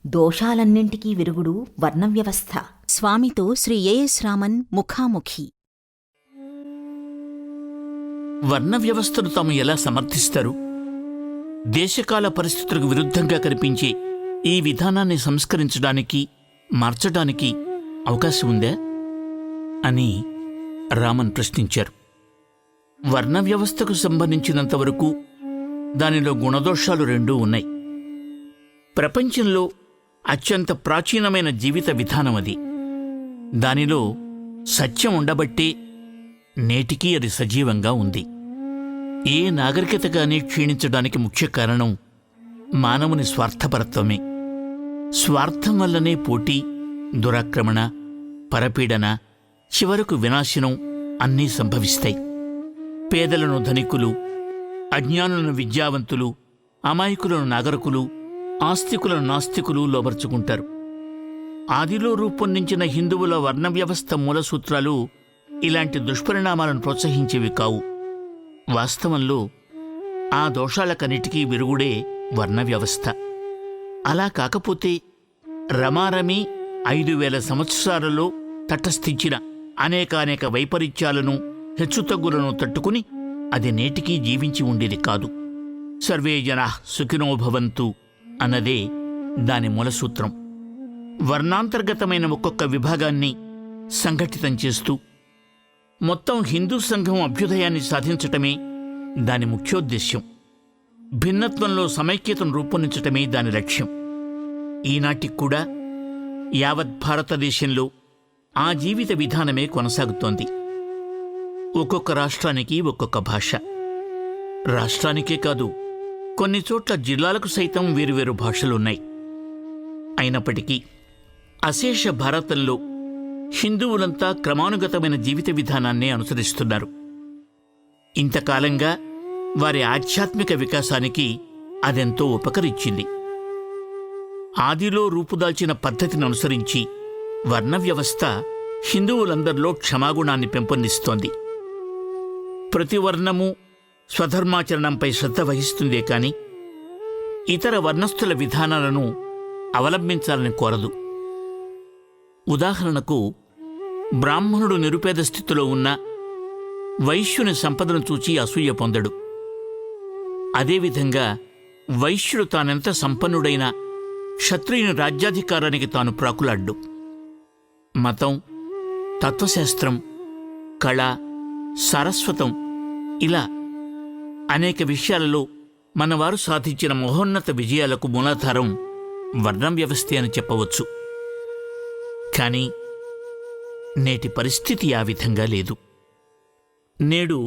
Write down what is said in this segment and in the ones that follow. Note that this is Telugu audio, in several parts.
దోషాలన్నింటికీ విరుగుడు వర్ణవ్యవస్థ. స్వామితో శ్రీ ఏఎస్ రామన్ ముఖాముఖి. వర్ణ వ్యవస్థను తాము ఎలా సమర్థిస్తారు? దేశకాల పరిస్థితులకు విరుద్ధంగా కనిపించే ఈ విధానాన్ని సంస్కరించడానికి, మార్చడానికి అవకాశం ఉందా అని రామన్ ప్రశ్నించారు. వర్ణ వ్యవస్థకు సంబంధించినంతవరకు దానిలో గుణదోషాలు రెండూ ఉన్నాయి. ప్రపంచంలో అత్యంత ప్రాచీనమైన జీవిత విధానం అది. దానిలో సత్యం ఉండబట్టే నేటికీ అది సజీవంగా ఉంది. ఏ నాగరికత గానీ క్షీణించడానికి ముఖ్య కారణం మానవుని స్వార్థపరత్వమే. స్వార్థం వల్లనే పోటీ, దురాక్రమణ, పరపీడన, చివరకు వినాశనం అన్నీ సంభవిస్తాయి. పేదలను ధనికులు, అజ్ఞానులను విద్యావంతులు, అమాయకులను నాగరికులు, ఆస్తికులను నాస్తికులు లోబర్చుకుంటారు. ఆదిలో రూపొందించిన హిందువుల వర్ణ వ్యవస్థ మూలసూత్రాలు ఇలాంటి దుష్పరిణామాలను ప్రోత్సహించేవి కావు. వాస్తవంలో ఆ దోషాలకన్నిటికీ విరుగుడే వర్ణ వ్యవస్థ. అలా కాకపోతే రమారమి 5000 సంవత్సరాలలో తటస్థించిన అనేకానేక వైపరీత్యాలను, హెచ్చుతగ్గులను తట్టుకుని అది నేటికీ జీవించి ఉండేది కాదు. సర్వే జనాః సుఖినో భవంతు అన్నదే దాని మూలసూత్రం. వర్ణాంతర్గతమైన ఒక్కొక్క విభాగాన్ని సంఘటితం చేస్తూ మొత్తం హిందూ సంఘం అభ్యుదయాన్ని సాధించటమే దాని ముఖ్యోద్దేశ్యం. భిన్నత్వంలో సమైక్యతను రూపొందించటమే దాని లక్ష్యం. ఈనాటికి కూడా యావత్ భారతదేశంలో ఆ జీవిత విధానమే కొనసాగుతోంది. ఒక్కొక్క రాష్ట్రానికి ఒక్కొక్క భాష. రాష్ట్రానికే కాదు, కొన్ని చోట్ల జిల్లాలకు సైతం వేరువేరు భాషలున్నాయి. అయినప్పటికీ అశేష భారతంలో హిందువులంతా క్రమానుగతమైన జీవిత విధానాన్నే అనుసరిస్తున్నారు. ఇంతకాలంగా వారి ఆధ్యాత్మిక వికాసానికి అదెంతో ఉపకరించింది. ఆదిలో రూపుదాల్చిన పద్ధతిని అనుసరించి వర్ణ వ్యవస్థ హిందువులందరిలో క్షమాగుణాన్ని పెంపొందిస్తోంది. ప్రతి వర్ణము స్వధర్మాచరణంపై శ్రద్ధ వహిస్తుందే కాని ఇతర వర్ణస్థుల విధానాలను అవలంబించాలని కోరదు. ఉదాహరణకు, బ్రాహ్మణుడు నిరుపేద స్థితిలో ఉన్న వైశ్యుని సంపదను చూచి అసూయ పొందడు. అదేవిధంగా వైశ్యుడు తానెంత సంపన్నుడైనా క్షత్రియుని రాజ్యాధికారానికి తాను ప్రాకులాడ్డు. మతం, తత్వశాస్త్రం, కళ, సారస్వతం ఇలా అనేక విషయాలలో మనవారు సాధించిన మహోన్నత విజయాలకు మూలాధారం వర్ణం వ్యవస్థే అని చెప్పవచ్చు. కానీ నేటి పరిస్థితి ఆ విధంగా లేదు. నేడు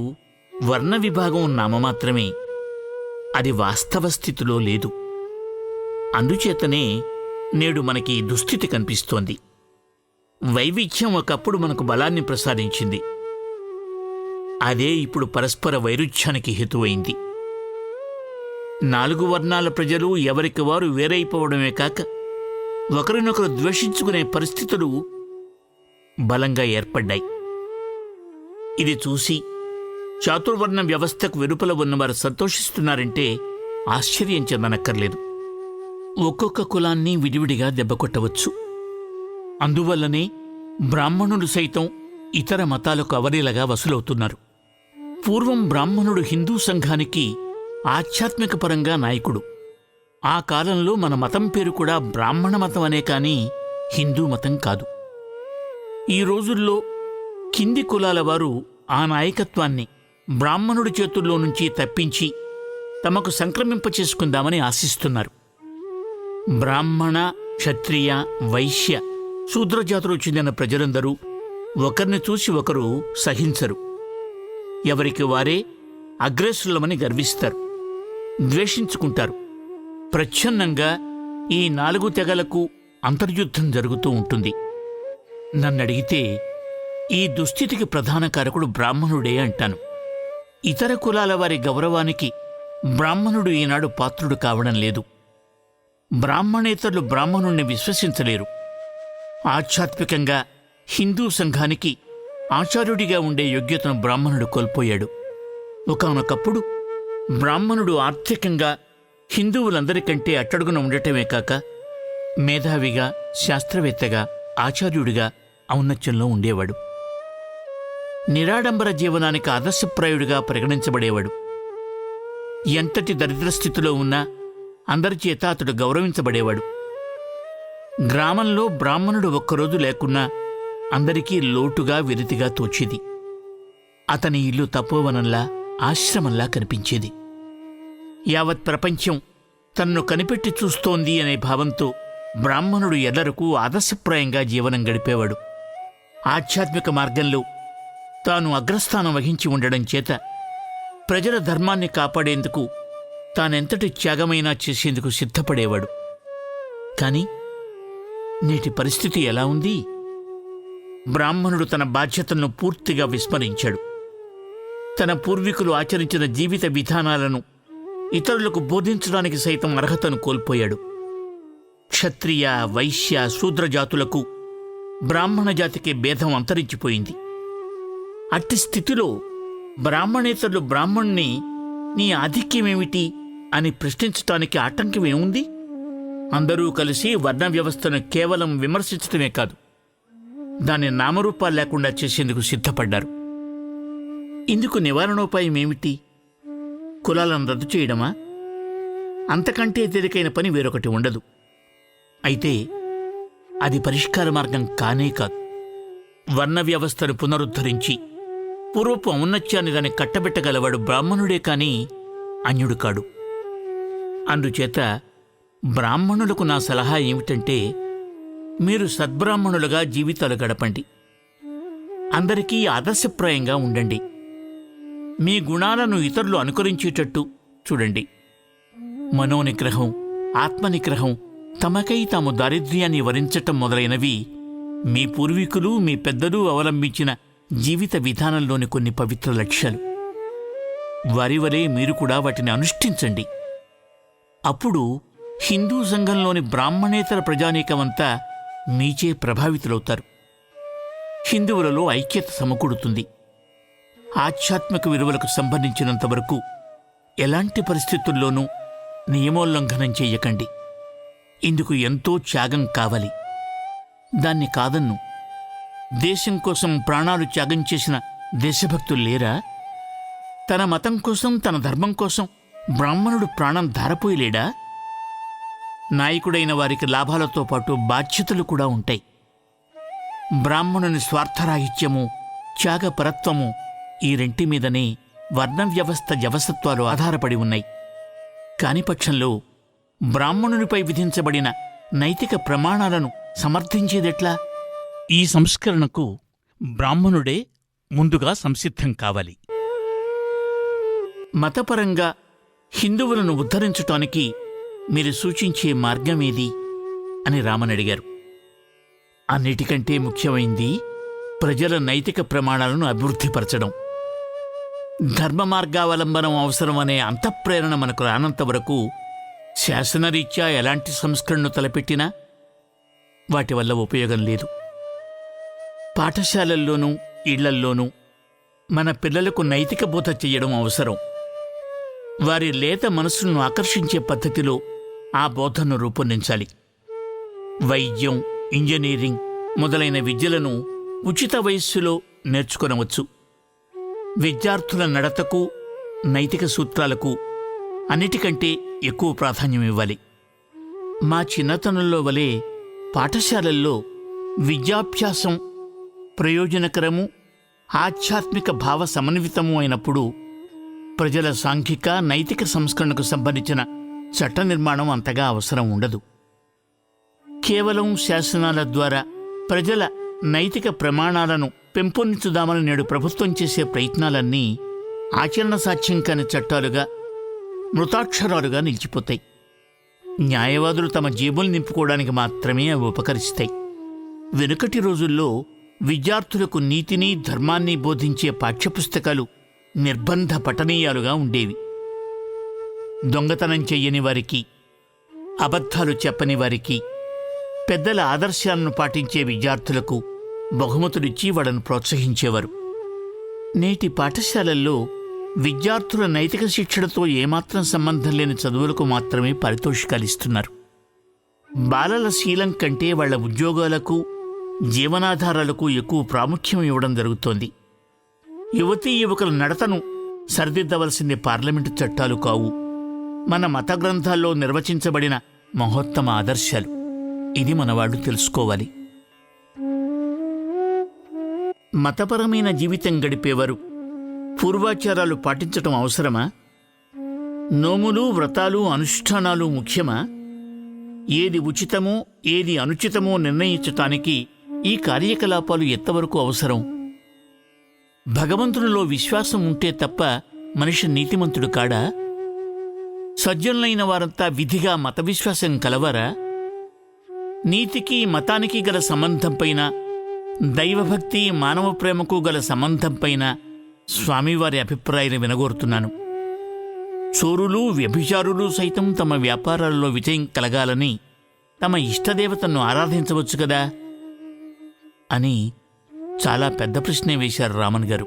వర్ణ విభాగం నామమాత్రమే, అది వాస్తవ స్థితిలో లేదు. అందుచేతనే నేడు మనకి దుస్థితి కనిపిస్తోంది. వైవిధ్యం ఒకప్పుడు మనకు బలాన్ని ప్రసాదించింది. అదే ఇప్పుడు పరస్పర వైరుధ్యానికి హేతువైంది. 4 వర్ణాల ప్రజలు ఎవరికి వారు వేరైపోవడమే కాక ఒకరినొకరు ద్వేషించుకునే పరిస్థితులు బలంగా ఏర్పడ్డాయి. ఇది చూసి చాతుర్వర్ణ వ్యవస్థకు వెలుపల ఉన్నవారు సంతోషిస్తున్నారంటే ఆశ్చర్యం చెందనక్కర్లేదు. ఒక్కొక్క కులాన్ని విడివిడిగా దెబ్బకొట్టవచ్చు. అందువల్లనే బ్రాహ్మణులు సైతం ఇతర మతాలకు అవలీలగా వసూలవుతున్నారు. పూర్వం బ్రాహ్మణుడు హిందూ సంఘానికి ఆధ్యాత్మిక పరంగా నాయకుడు. ఆ కాలంలో మన మతం పేరు కూడా బ్రాహ్మణ మతం అనే కానీ హిందూ మతం కాదు. ఈ రోజుల్లో కింది కులాల వారు ఆ నాయకత్వాన్ని బ్రాహ్మణుడి చేతుల్లో నుంచి తప్పించి తమకు సంక్రమింపచేసుకుందామని ఆశిస్తున్నారు. బ్రాహ్మణ, క్షత్రియ, వైశ్య, శూద్రజాతులకు చెందిన ప్రజలందరూ ఒకరిని చూసి ఒకరు సహించరు. ఎవరికి వారే అగ్రేసులమని గర్విస్తారు, ద్వేషించుకుంటారు. ప్రచ్ఛన్నంగా ఈ 4 తెగలకు అంతర్యుద్ధం జరుగుతూ ఉంటుంది. నన్నడిగితే ఈ దుస్థితికి ప్రధాన కారకుడు బ్రాహ్మణుడే అంటాను. ఇతర కులాల వారి గౌరవానికి బ్రాహ్మణుడు ఈనాడు పాత్రుడు కావడం లేదు. బ్రాహ్మణేతరులు బ్రాహ్మణుణ్ణి విశ్వసించలేరు. ఆధ్యాత్మికంగా హిందూ సంఘానికి ఆచార్యుడిగా ఉండే యోగ్యతను బ్రాహ్మణుడు కోల్పోయాడు. ఒకానొకప్పుడు బ్రాహ్మణుడు ఆర్థికంగా హిందువులందరికంటే అట్టడుగున ఉండటమే కాక మేధావిగా, శాస్త్రవేత్తగా, ఆచార్యుడిగా ఔన్నత్యంలో ఉండేవాడు. నిరాడంబర జీవనానికి ఆదర్శప్రాయుడిగా పరిగణించబడేవాడు. ఎంతటి దరిద్ర స్థితిలో ఉన్నా అందరిచేత అతడు గౌరవించబడేవాడు. గ్రామంలో బ్రాహ్మణుడు ఒక్కరోజు లేకున్నా అందరికీ లోటుగా వెలితిగా తోచేది. అతని ఇల్లు తపోవనంలా, ఆశ్రమంలా కనిపించేది. యావత్ ప్రపంచం తన్ను కనిపెట్టి చూస్తోంది అనే భావంతో బ్రాహ్మణుడు ఎల్లరకు ఆదర్శప్రాయంగా జీవనం గడిపేవాడు. ఆధ్యాత్మిక మార్గంలో తాను అగ్రస్థానం వహించి ఉండడం చేత ప్రజల ధర్మాన్ని కాపాడేందుకు తానెంతటి త్యాగమైనా చేసేందుకు సిద్ధపడేవాడు. కాని నేటి పరిస్థితి ఎలా ఉంది? బ్రాహ్మణుడు తన బాధ్యతలను పూర్తిగా విస్మరించాడు. తన పూర్వీకులు ఆచరించిన జీవిత విధానాలను ఇతరులకు బోధించడానికి సైతం అర్హతను కోల్పోయాడు. క్షత్రియ, వైశ్య, శూద్ర జాతులకు బ్రాహ్మణ జాతికి భేదం అంతరించిపోయింది. అట్టి స్థితిలో బ్రాహ్మణేతరులు బ్రాహ్మణ్ణి నీ ఆధిక్యమేమిటి అని ప్రశ్నించటానికి ఆటంకమేముంది? అందరూ కలిసి వర్ణ వ్యవస్థను కేవలం విమర్శించటమే కాదు, దాని నామరూపాలు లేకుండా చేసేందుకు సిద్ధపడ్డారు. ఇందుకు నివారణోపాయమేమిటి? కులాలను రద్దు చేయడమా? అంతకంటే తేలికైన పని వేరొకటి ఉండదు. అయితే అది పరిష్కార మార్గం కానే కాదు. వర్ణ వ్యవస్థను పునరుద్ధరించి పూర్వపు ఔన్నత్యాన్ని దాన్ని కట్టబెట్టగలవాడు బ్రాహ్మణుడే కాని అన్యుడు కాడు. అందుచేత బ్రాహ్మణులకు నా సలహా ఏమిటంటే, మీరు సద్బ్రాహ్మణులుగా జీవితాలు గడపండి. అందరికీ ఆదర్శప్రాయంగా ఉండండి. మీ గుణాలను ఇతరులు అనుకరించేటట్టు చూడండి. మనోనిగ్రహం, ఆత్మనిగ్రహం, తమకై తాము దారిద్ర్యాన్ని వరించటం మొదలైనవి మీ పూర్వీకులు, మీ పెద్దలు అవలంబించిన జీవిత విధానంలోని కొన్ని పవిత్ర లక్ష్యాలు. వారి వలె మీరు కూడా వాటిని అనుష్ఠించండి. అప్పుడు హిందూ సంఘంలోని బ్రాహ్మణేతర ప్రజానీకమంతా మీచే ప్రభావితులవుతారు. హిందువులలో ఐక్యత సమకూడుతుంది. ఆధ్యాత్మిక విలువలకు సంబంధించినంతవరకు ఎలాంటి పరిస్థితుల్లోనూ నియమోల్లంఘనం చెయ్యకండి. ఇందుకు ఎంతో త్యాగం కావాలి. దాన్ని కాదన్ను. దేశం కోసం ప్రాణాలు త్యాగం చేసిన దేశభక్తులు లేరా? తన మతం కోసం, తన ధర్మం కోసం బ్రాహ్మణుడు ప్రాణం ధారపోయలేడా? నాయకుడైన వారికి లాభాలతో పాటు బాధ్యతలు కూడా ఉంటాయి. బ్రాహ్మణుని స్వార్థరాహిత్యము, త్యాగపరత్వము ఈ రెంటి మీదనే వర్ణ వ్యవస్థ జవసత్వాలు ఆధారపడి ఉన్నాయి. కాని పక్షంలో బ్రాహ్మణునిపై విధించబడిన నైతిక ప్రమాణాలను సమర్థించేదెట్లా? ఈ సంస్కరణకు బ్రాహ్మణుడే ముందుగా సంసిద్ధం కావాలి. మతపరంగా హిందువులను ఉద్ధరించటానికి మీరు సూచించే మార్గమేది అని రామన్ అడిగారు. అన్నిటికంటే ముఖ్యమైంది ప్రజల నైతిక ప్రమాణాలను అభివృద్ధిపరచడం. ధర్మ మార్గావలంబనం అవసరమనే అంతఃప్రేరణ మనకు రానంత వరకు శాసనరీత్యా ఎలాంటి సంస్కరణను తలపెట్టినా వాటి వల్ల ఉపయోగం లేదు. పాఠశాలల్లోనూ, ఇళ్లల్లోనూ మన పిల్లలకు నైతిక బోధ చెయ్యడం అవసరం. వారి లేత మనస్సును ఆకర్షించే పద్ధతిలో ఆ బోధను రూపొందించాలి. వైద్యం, ఇంజనీరింగ్ మొదలైన విద్యలను ఉచిత వయస్సులో నేర్చుకొనవచ్చు. విద్యార్థుల నడతకు, నైతిక సూత్రాలకు అన్నిటికంటే ఎక్కువ ప్రాధాన్యం ఇవ్వాలి. మా చిన్నతనంలో వలె పాఠశాలల్లో విద్యాభ్యాసం ప్రయోజనకరము, ఆధ్యాత్మిక భావ సమన్వితము అయినప్పుడు ప్రజల సాంఘిక, నైతిక సంస్కరణకు సంబంధించిన చట్ట నిర్మాణం అంతగా అవసరం ఉండదు. కేవలం శాసనాల ద్వారా ప్రజల నైతిక ప్రమాణాలను పెంపొందించుదామని నేడు ప్రభుత్వం చేసే ప్రయత్నాలన్నీ ఆచరణ సాధ్యం కాని చట్టాలుగా, మృతాక్షరాలుగా నిలిచిపోతాయి. న్యాయవాదులు తమ జేబులు నింపుకోవడానికి మాత్రమే అవి ఉపకరిస్తాయి. వెనుకటి రోజుల్లో విద్యార్థులకు నీతిని, ధర్మాన్ని బోధించే పాఠ్యపుస్తకాలు నిర్బంధ పఠనీయాలుగా ఉండేవి. దొంగతనం చెయ్యని వారికి, అబద్ధాలు చెప్పని వారికి, పెద్దల ఆదర్శాలను పాటించే విద్యార్థులకు బహుమతులిచ్చి వాళ్ళను ప్రోత్సహించేవారు. నేటి పాఠశాలల్లో విద్యార్థుల నైతిక శిక్షణతో ఏమాత్రం సంబంధం లేని చదువులకు మాత్రమే పారితోషికాలిస్తున్నారు. బాలల శీలం కంటే వాళ్ల ఉద్యోగాలకు జీవనాధారాలకు ఎక్కువ ప్రాముఖ్యం ఇవ్వడం జరుగుతోంది. యువతీ యువకుల నడతను సరిదిద్దవలసింది పార్లమెంటు చట్టాలు కావు, మన మత గ్రంథాల్లో నిర్వచించబడిన మహోత్తమ ఆదర్శాలు. ఇది మనవాళ్లు తెలుసుకోవాలి. మతపరమైన జీవితం గడిపేవారు పూర్వాచారాలు పాటించటం అవసరమా? నోములు, వ్రతాలు, అనుష్ఠానాలు ముఖ్యమా? ఏది ఉచితమో ఏది అనుచితమో నిర్ణయించటానికి ఈ కార్యకలాపాలు ఎంతవరకు అవసరం? భగవంతునిలో విశ్వాసం ఉంటే తప్ప మనిషి నీతిమంతుడు కాడా? సజ్జనులైన వారంతా విధిగా మత విశ్వాసం కలవారా? నీతికి మతానికి గల సంబంధంపైన, దైవభక్తి మానవ ప్రేమకు గల సంబంధంపైన స్వామివారి అభిప్రాయాన్ని వినగోరుతున్నాను. చోరులు, వ్యభిచారులు సైతం తమ వ్యాపారాల్లో విజయం కలగాలని తమ ఇష్టదేవతను ఆరాధించవచ్చు కదా అని చాలా పెద్ద ప్రశ్నే వేశారు రామన్ గారు.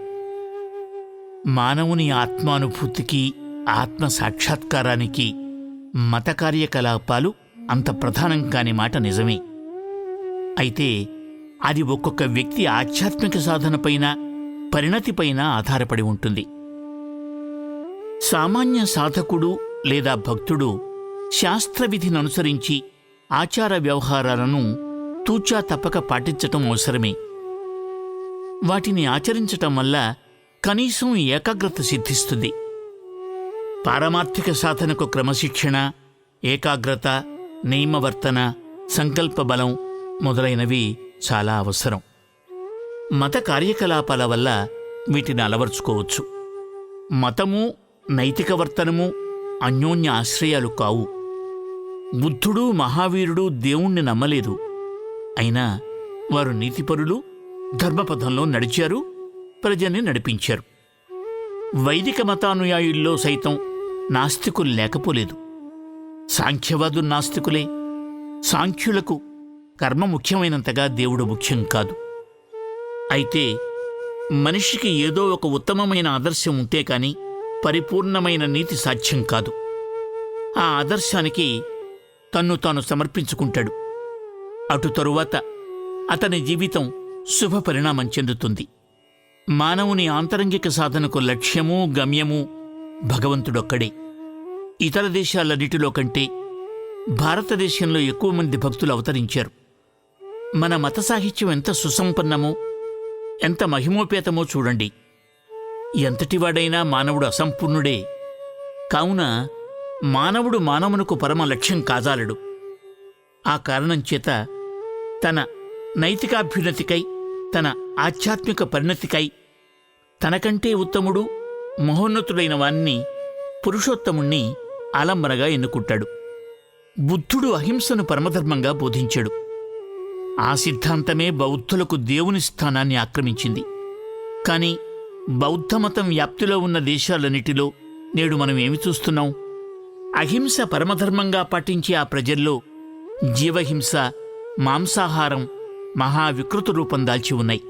మానవుని ఆత్మానుభూతికి, ఆత్మ సాక్షాత్కారానికి మత కార్యకలాపాలు అంత ప్రధానం కాని మాట నిజమే. అయితే అది ఒక్కొక్క వ్యక్తి ఆధ్యాత్మిక సాధనపైన, పరిణతిపైన ఆధారపడి ఉంటుంది. సామాన్య సాధకుడు లేదా భక్తుడు శాస్త్రవిధిని అనుసరించి ఆచార వ్యవహారాలను తూచా తప్పక పాటించటం అవసరమే. వాటిని ఆచరించటం వల్ల కనీసం ఏకాగ్రత సిద్ధిస్తుంది. పారమార్థిక సాధనకు క్రమశిక్షణ, ఏకాగ్రత, నియమవర్తన, సంకల్ప బలం మొదలైనవి చాలా అవసరం. మత కార్యకలాపాల వల్ల వీటిని అలవర్చుకోవచ్చు. మతము, నైతిక వర్తనము అన్యోన్య ఆశ్రయాలు కావు. బుద్ధుడు, మహావీరుడు దేవుణ్ణి నమ్మలేదు, అయినా వారు నీతిపరులు, ధర్మపథంలో నడిచారు, ప్రజల్ని నడిపించారు. వైదిక మతానుయాయుల్లో సైతం నాస్తికులు లేకపోలేదు. సాంఖ్యవాదులు నాస్తికులే. సాంఖ్యులకు కర్మ ముఖ్యమైనంతగా దేవుడు ముఖ్యం కాదు. అయితే మనిషికి ఏదో ఒక ఉత్తమమైన ఆదర్శం ఉంటే కాని పరిపూర్ణమైన నీతి సాధ్యం కాదు. ఆ ఆదర్శానికి తన్ను తాను సమర్పించుకుంటాడు. అటు తరువాత అతని జీవితం శుభ పరిణామం చెందుతుంది. మానవుని ఆంతరంగిక సాధనకు లక్ష్యమూ గమ్యమూ భగవంతుడొక్కడే. ఇతర దేశాలన్నిటిలో కంటే భారతదేశంలో ఎక్కువ మంది భక్తులు అవతరించారు. మన మత సాహిత్యం ఎంత సుసంపన్నమో, ఎంత మహిమోపేతమో చూడండి. ఎంతటివాడైనా మానవుడు అసంపూర్ణుడే. కావున మానవుడు మానవునకు పరమ లక్ష్యం కాజాలడు. ఆ కారణం చేత తన నైతికాభ్యున్నతికై, తన ఆధ్యాత్మిక పరిణతికై తనకంటే ఉత్తముడు, మహోన్నతుడైన వాణ్ణి, పురుషోత్తముణ్ణి ఆలంబనగా ఎన్నుకుంటాడు. బుద్ధుడు అహింసను పరమధర్మంగా బోధించాడు. ఆ సిద్ధాంతమే బౌద్ధులకు దేవుని స్థానాన్ని ఆక్రమించింది. కాని బౌద్ధమతం వ్యాప్తిలో ఉన్న దేశాలన్నిటిలో నేడు మనం ఏమి చూస్తున్నాం? అహింస పరమధర్మంగా పాటించే ఆ ప్రజల్లో జీవహింస, మాంసాహారం మహావికృత రూపం దాల్చి ఉన్నాయి.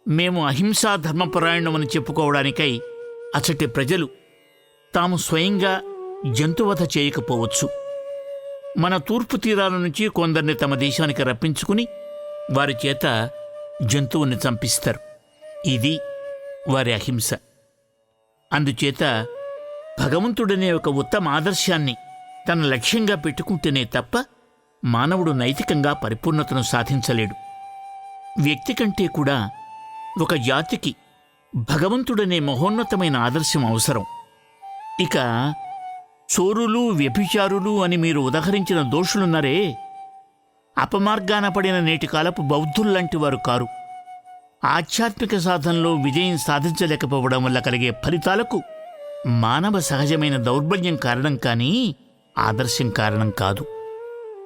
మేము అహింసా ధర్మపరాయణమని చెప్పుకోవడానికై అచటి ప్రజలు తాము స్వయంగా జంతువధ చేయకపోవచ్చు. మన తూర్పు తీరాల నుంచి కొందరిని తమ దేశానికి రప్పించుకుని వారి చేత జంతువుని చంపిస్తారు. ఇది వారి అహింస. అందుచేత భగవంతుడనే ఒక ఉత్తమ ఆదర్శాన్ని తన లక్ష్యంగా పెట్టుకుంటేనే తప్ప మానవుడు నైతికంగా పరిపూర్ణతను సాధించలేడు. వ్యక్తి కంటే కూడా ఒక జాతికి భగవంతుడనే మహోన్నతమైన ఆదర్శం అవసరం. ఇక చోరులు, వ్యభిచారులు అని మీరు ఉదహరించిన దోషులున్నారే, అపమార్గాన పడిన నేటి కాలపు బౌద్ధుల్లాంటి వారు కారు. ఆధ్యాత్మిక సాధనలో విజయం సాధించలేకపోవడం వల్ల కలిగే ఫలితాలకు మానవ సహజమైన దౌర్బల్యం కారణం కానీ ఆదర్శం కారణం కాదు.